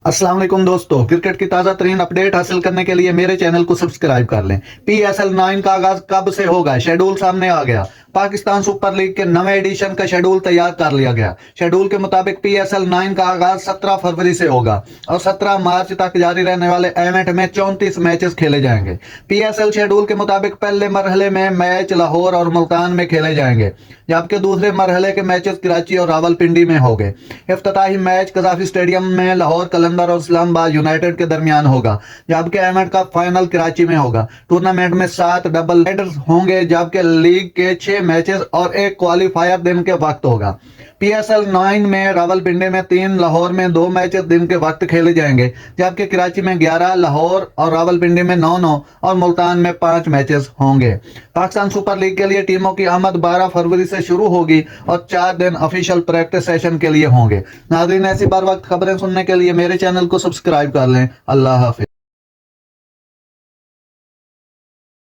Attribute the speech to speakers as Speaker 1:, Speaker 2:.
Speaker 1: अस्सलाम वालेकुम दोस्तों, क्रिकेट की ताजा तरीन अपडेट हासिल करने के लिए मेरे चैनल को सब्सक्राइब कर लें। PSL 9 का आगाज कब से होगा, शेड्यूल सामने आ गया। पाकिस्तान सुपर लीग के नवे एडिशन का शेड्यूल तैयार कर लिया गया। शेड्यूल के मुताबिक PSL 9 का आगाज 17 फरवरी से होगा और 17 मार्च तक जारी रहने वाले इवेंट में 34 मैचेस खेले जाएंगे। PSL शेड्यूल के मुताबिक पहले मरहले में मैच लाहौर और मुल्तान में खेले जाएंगे, जबकि दूसरे मरहले के मैचेस कराची और रावलपिंडी में होंगे। इफ्तिताही मैच कजाफी स्टेडियम में लाहौर कलंदर और इस्लामाबाद यूनाइटेड के दरमियान होगा, जबकि इवेंट का फाइनल कराची में होगा। टूर्नामेंट में 7 डबल हेडर्स होंगे, जबकि लीग के 6 मैचेस और एक क्वालिफायर दिन के वक्त होगा। PSL 9 में रावलपिंडी में 3, लाहौर में 2 मैचेस दिन के वक्त खेले जाएंगे, जबकि कराची में 11, लाहौर और रावलपिंडी में 9 और मुल्तान में 5 मैचेस होंगे। पाकिस्तान सुपर लीग के लिए टीमों की आमद 12 फरवरी से शुरू होगी और 4 दिन ऑफिशियल प्रैक्टिस सेशन के लिए होंगे। नाज़रीन, ऐसी बार वक्त खबरें सुनने के लिए मेरे चैनल को सब्सक्राइब कर लें। अल्लाह हाफिज।